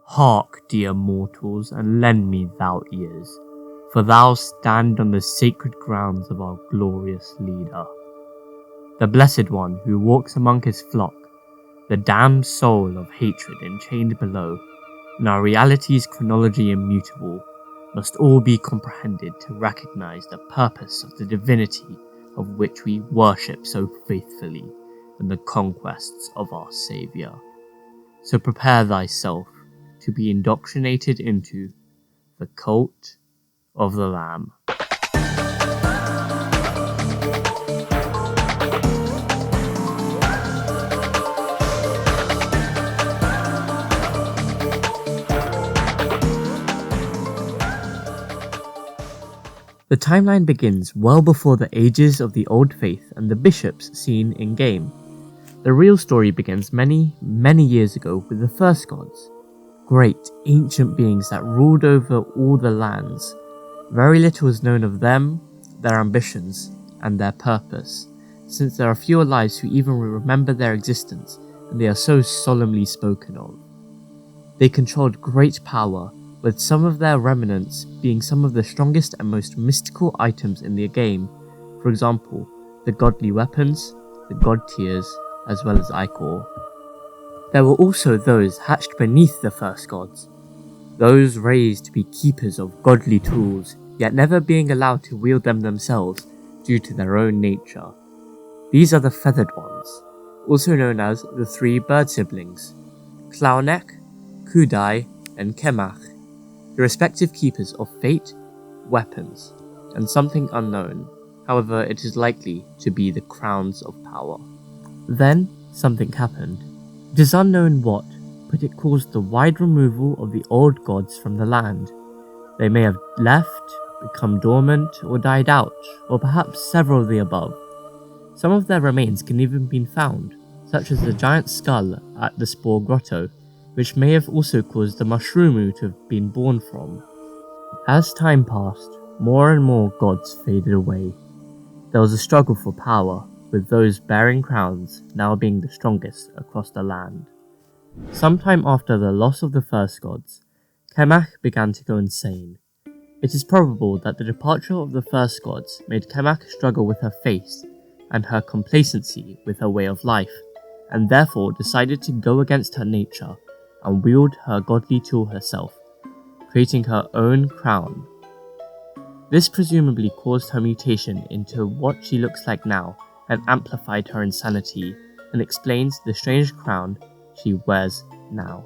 Hark, dear mortals, and lend me thou ears, for thou stand on the sacred grounds of our glorious leader, the blessed one who walks among his flock, the damned soul of hatred enchained below, and our reality's chronology immutable, must all be comprehended to recognize the purpose of the divinity of which we worship so faithfully in the conquests of our Saviour. So prepare thyself to be indoctrinated into the cult of the Lamb. The timeline begins well before the ages of the Old Faith and the bishops seen in-game. The real story begins many, many years ago with the first gods, great ancient beings that ruled over all the lands. Very little is known of them, their ambitions, and their purpose, since there are few alive who even remember their existence, and they are so solemnly spoken of. They controlled great power, with some of their remnants being some of the strongest and most mystical items in the game, for example, the godly weapons, the god tiers, as well as Ichor. There were also those hatched beneath the first gods, those raised to be keepers of godly tools, yet never being allowed to wield them themselves due to their own nature. These are the feathered ones, also known as the three bird siblings, Klaunek, Kudai, and Kemach, the respective keepers of fate, weapons, and something unknown. However, it is likely to be the crowns of power. Then, something happened. It is unknown what, but it caused the wide removal of the old gods from the land. They may have left, become dormant, or died out, or perhaps several of the above. Some of their remains can even be found, such as the giant skull at the Spore Grotto, which may have also caused the Mushroomoo to have been born from. As time passed, more and more gods faded away. There was a struggle for power, with those bearing crowns now being the strongest across the land. Sometime after the loss of the first gods, Kemach began to go insane. It is probable that the departure of the first gods made Kemach struggle with her faith and her complacency with her way of life, and therefore decided to go against her nature and wield her godly tool herself, creating her own crown. This presumably caused her mutation into what she looks like now and amplified her insanity, and explains the strange crown she wears now.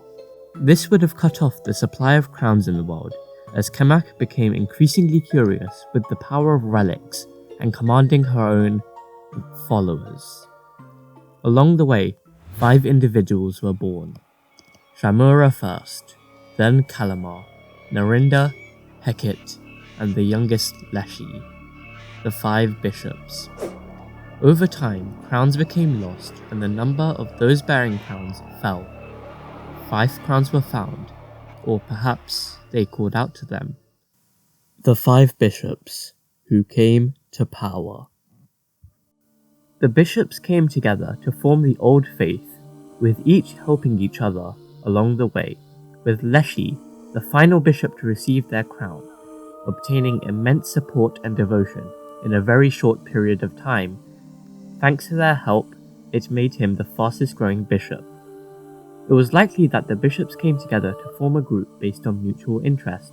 This would have cut off the supply of crowns in the world, as Kemach became increasingly curious with the power of relics and commanding her own followers. Along the way, 5 individuals were born. Shamura first, then Kalamar, Narinda, Heket, and the youngest Leshy, the 5 bishops. Over time, crowns became lost and the number of those bearing crowns fell. 5 crowns were found, or perhaps they called out to them. The 5 bishops who came to power. The bishops came together to form the Old Faith, with each helping each other along the way, with Leshy, the final bishop to receive their crown, obtaining immense support and devotion in a very short period of time. Thanks to their help, it made him the fastest growing bishop. It was likely that the bishops came together to form a group based on mutual interest,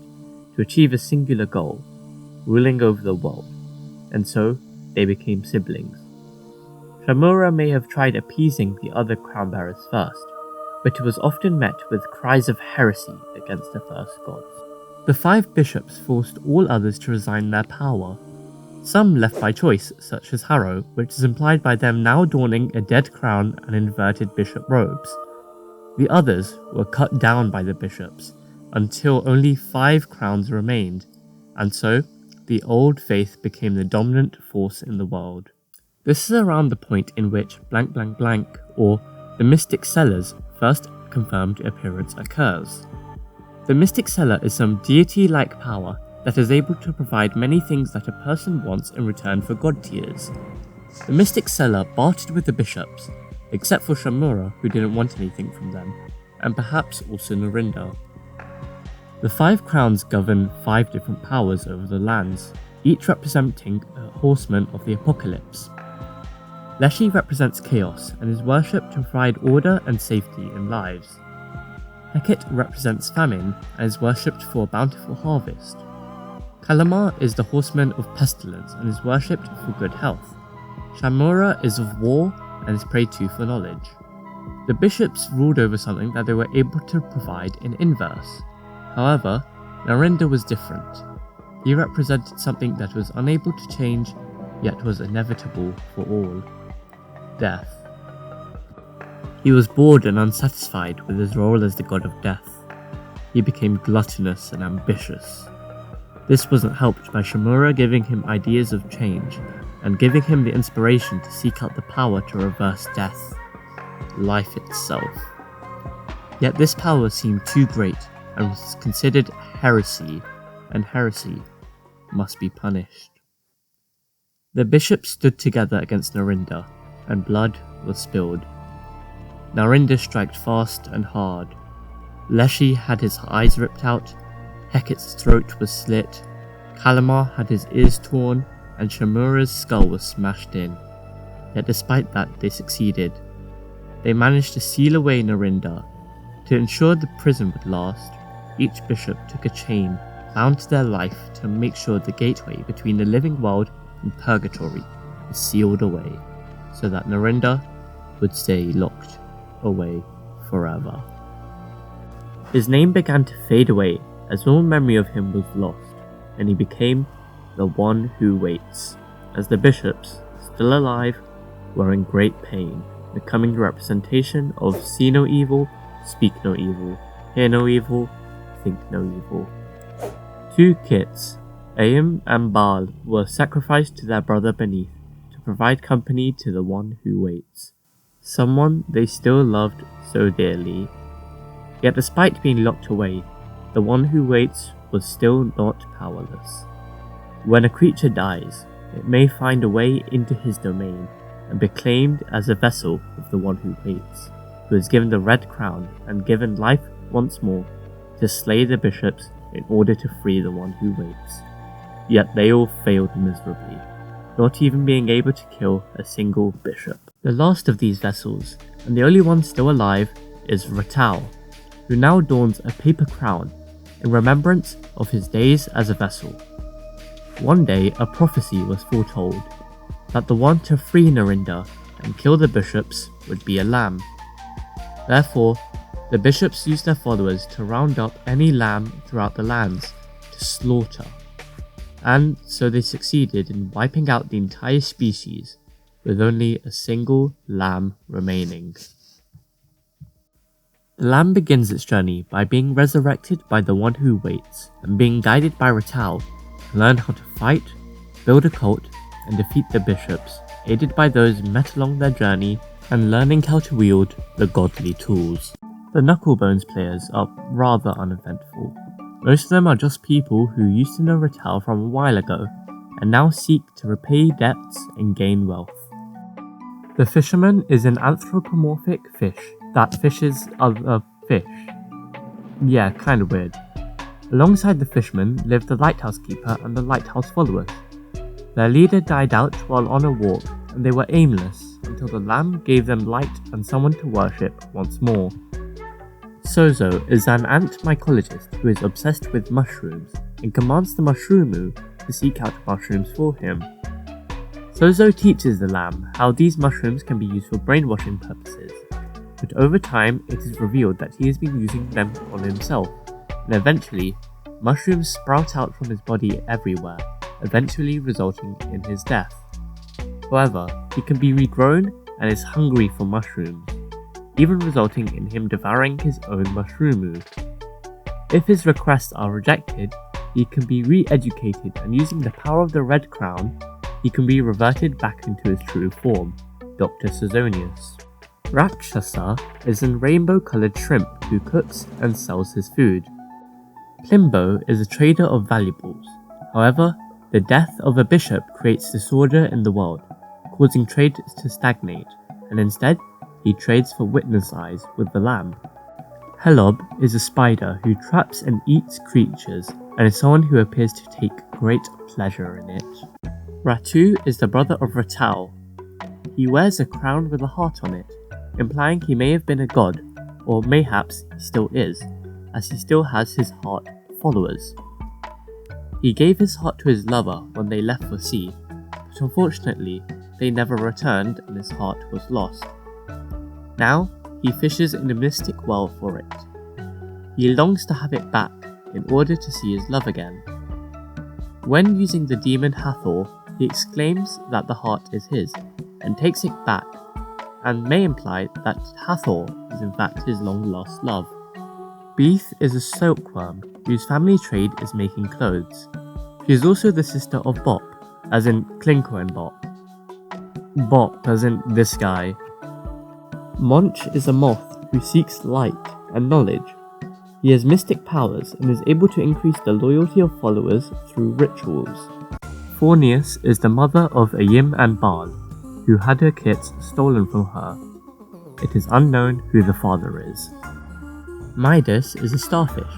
to achieve a singular goal, ruling over the world, and so they became siblings. Shamura may have tried appeasing the other crown bearers first, but it was often met with cries of heresy against the first gods. The 5 bishops forced all others to resign their power. Some left by choice, such as Harrow, which is implied by them now adorning a dead crown and inverted bishop robes. The others were cut down by the bishops, until only 5 crowns remained, and so the Old Faith became the dominant force in the world. This is around the point in which blank blank blank, or the Mystic Seller's first confirmed appearance occurs. The Mystic Seller is some deity-like power that is able to provide many things that a person wants in return for god tiers. The Mystic Seller bartered with the bishops, except for Shamura, who didn't want anything from them, and perhaps also Narinda. The 5 crowns govern 5 different powers over the lands, each representing a horseman of the apocalypse. Leshy represents chaos and is worshipped to provide order and safety in lives. Hecate represents famine and is worshipped for a bountiful harvest. Kalamar is the horseman of pestilence and is worshipped for good health. Shamura is of war and is prayed to for knowledge. The bishops ruled over something that they were able to provide in inverse. However, Narinda was different. He represented something that was unable to change, yet was inevitable for all: death. He was bored and unsatisfied with his role as the god of death. He became gluttonous and ambitious. This wasn't helped by Shamura giving him ideas of change and giving him the inspiration to seek out the power to reverse death, life itself. Yet this power seemed too great and was considered heresy, and heresy must be punished. The bishops stood together against Narinda, and blood was spilled. Narinda struck fast and hard. Leshy had his eyes ripped out, Hecate's throat was slit, Kalamar had his ears torn, and Shamura's skull was smashed in. Yet despite that, they succeeded. They managed to seal away Narinda. To ensure the prison would last, each bishop took a chain bound to their life to make sure the gateway between the living world and purgatory was sealed away, so that Narinda would stay locked away forever. His name began to fade away as all memory of him was lost, and he became the one who waits, as the bishops, still alive, were in great pain, becoming the representation of see no evil, speak no evil, hear no evil, think no evil. 2 kits, Aim and Baal, were sacrificed to their brother beneath to provide company to the one who waits, someone they still loved so dearly. Yet despite being locked away, the one who waits was still not powerless. When a creature dies, it may find a way into his domain and be claimed as a vessel of the one who waits, who is given the red crown and given life once more to slay the bishops in order to free the one who waits. Yet they all failed miserably, not even being able to kill a single bishop. The last of these vessels, and the only one still alive, is Ratal, who now adorns a paper crown in remembrance of his days as a vessel. One day a prophecy was foretold, that the one to free Narinda and kill the bishops would be a lamb. Therefore, the bishops used their followers to round up any lamb throughout the lands to slaughter, and so they succeeded in wiping out the entire species, with only a single lamb remaining. The lamb begins its journey by being resurrected by the one who waits, and being guided by Ratal to learn how to fight, build a cult, and defeat the bishops, aided by those met along their journey and learning how to wield the godly tools. The Knucklebones players are rather uneventful. Most of them are just people who used to know Ratal from a while ago and now seek to repay debts and gain wealth. The fisherman is an anthropomorphic fish that fishes other fish. Yeah, kinda weird. Alongside the fisherman live the lighthouse keeper and the lighthouse followers. Their leader died out while on a walk, and they were aimless until the lamb gave them light and someone to worship once more. Sozo is an ant mycologist who is obsessed with mushrooms and commands the Mushroomoo to seek out mushrooms for him. Sozo teaches the lamb how these mushrooms can be used for brainwashing purposes, but over time it is revealed that he has been using them on himself, and eventually, mushrooms sprout out from his body everywhere, eventually resulting in his death. However, he can be regrown and is hungry for mushrooms, even resulting in him devouring his own Mushroomoo. If his requests are rejected, he can be re-educated, and using the power of the Red Crown, he can be reverted back into his true form, Dr. Sezonius. Rakshasa is a rainbow-coloured shrimp who cooks and sells his food. Plimbo is a trader of valuables. However, the death of a bishop creates disorder in the world, causing trade to stagnate, and instead, he trades for witness eyes with the lamb. Helob is a spider who traps and eats creatures and is someone who appears to take great pleasure in it. Ratu is the brother of Ratal. He wears a crown with a heart on it, implying he may have been a god, or mayhaps he still is, as he still has his heart followers. He gave his heart to his lover when they left for sea, but unfortunately they never returned and his heart was lost. Now he fishes in a mystic well for it. He longs to have it back in order to see his love again. When using the demon Hathor, he exclaims that the heart is his and takes it back, and may imply that Hathor is in fact his long-lost love. Beeth is a silkworm whose family trade is making clothes. She is also the sister of Bop, as in Klinko and Bop. Bop, as in this guy. Monch is a moth who seeks light and knowledge. He has mystic powers and is able to increase the loyalty of followers through rituals. Fornius is the mother of Ayim and Baal, who had her kits stolen from her. It is unknown who the father is. Midas is a starfish,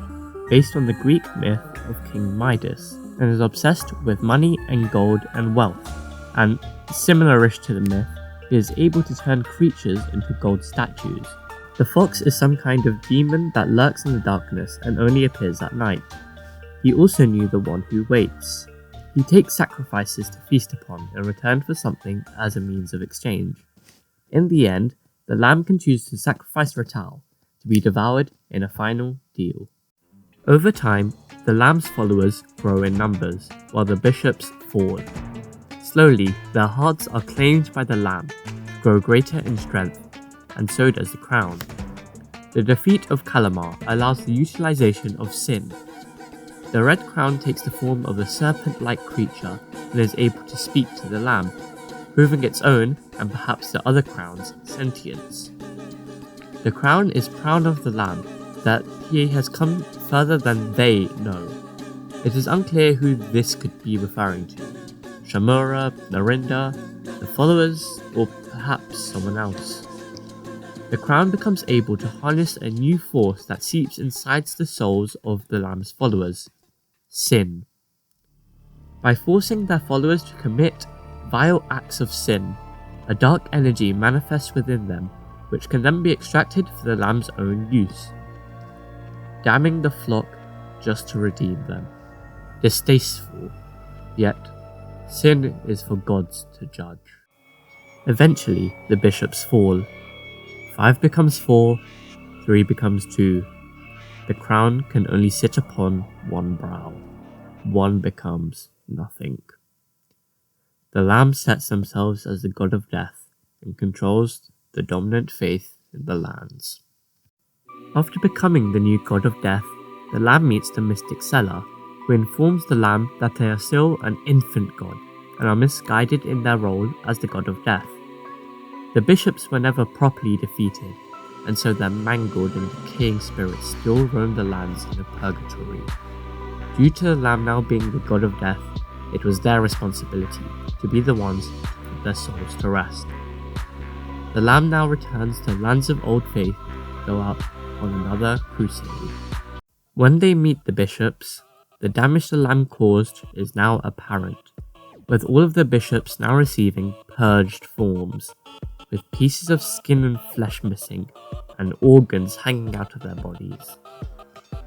based on the Greek myth of King Midas, and is obsessed with money and gold and wealth, and, similar-ish to the myth, he is able to turn creatures into gold statues. The fox is some kind of demon that lurks in the darkness and only appears at night. He also knew the one who waits. He takes sacrifices to feast upon in return for something as a means of exchange. In the end, the lamb can choose to sacrifice Ratal, to be devoured in a final deal. Over time, the lamb's followers grow in numbers, while the bishops fall. Slowly, their hearts are claimed by the lamb, to grow greater in strength, and so does the crown. The defeat of Kalamar allows the utilization of sin. The red crown takes the form of a serpent-like creature and is able to speak to the lamb, proving its own, and perhaps the other crown's, sentience. The crown is proud of the lamb, that he has come further than they know. It is unclear who this could be referring to. Shamura, Narinda, the followers, or perhaps someone else. The crown becomes able to harness a new force that seeps inside the souls of the lamb's followers. Sin. By forcing their followers to commit vile acts of sin, a dark energy manifests within them, which can then be extracted for the lamb's own use, damning the flock just to redeem them. Distasteful, yet sin is for gods to judge. Eventually, the bishops fall. 5 becomes 4, 3 becomes 2. The crown can only sit upon one brow. 1 becomes nothing. The Lamb sets themselves as the god of death and controls the dominant faith in the lands. After becoming the new god of death, the Lamb meets the mystic Seller, who informs the Lamb that they are still an infant god and are misguided in their role as the god of death. The bishops were never properly defeated, and so their mangled and decaying spirits still roam the lands in a purgatory. Due to the Lamb now being the god of death, it was their responsibility to be the ones to put their souls to rest. The Lamb now returns to lands of old faith to go out on another crusade. When they meet the bishops, the damage the Lamb caused is now apparent, with all of the bishops now receiving purged forms, with pieces of skin and flesh missing, and organs hanging out of their bodies.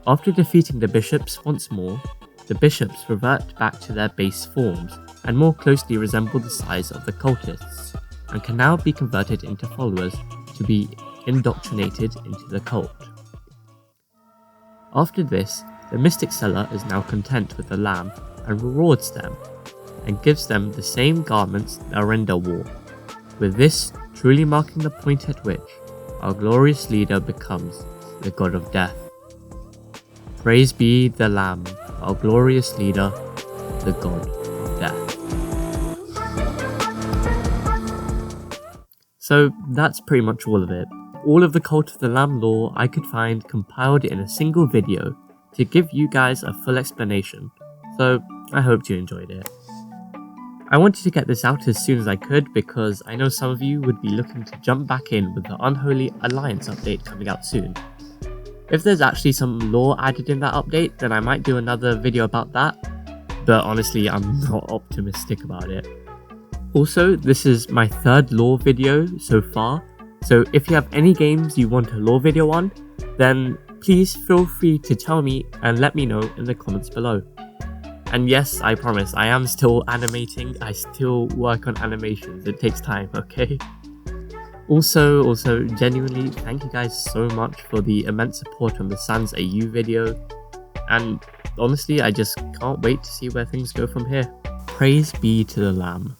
After defeating the bishops once more, the bishops revert back to their base forms and more closely resemble the size of the cultists, and can now be converted into followers to be indoctrinated into the cult. After this, the Mystic Seller is now content with the Lamb and rewards them, and gives them the same garments Narinda wore, with this truly marking the point at which our glorious leader becomes the god of death. Praise be the Lamb, our glorious leader, the god of death. So that's pretty much all of it. All of the Cult of the Lamb lore I could find compiled in a single video to give you guys a full explanation, so I hope you enjoyed it. I wanted to get this out as soon as I could because I know some of you would be looking to jump back in with the Unholy Alliance update coming out soon. If there's actually some lore added in that update, then I might do another video about that, but honestly I'm not optimistic about it. Also, this is my third lore video so far, so if you have any games you want a lore video on, then please feel free to tell me and let me know in the comments below. And yes, I promise, I am still animating, I still work on animations, it takes time, okay? Also, genuinely, thank you guys so much for the immense support on the Sans AU video, and honestly, I just can't wait to see where things go from here. Praise be to the Lamb.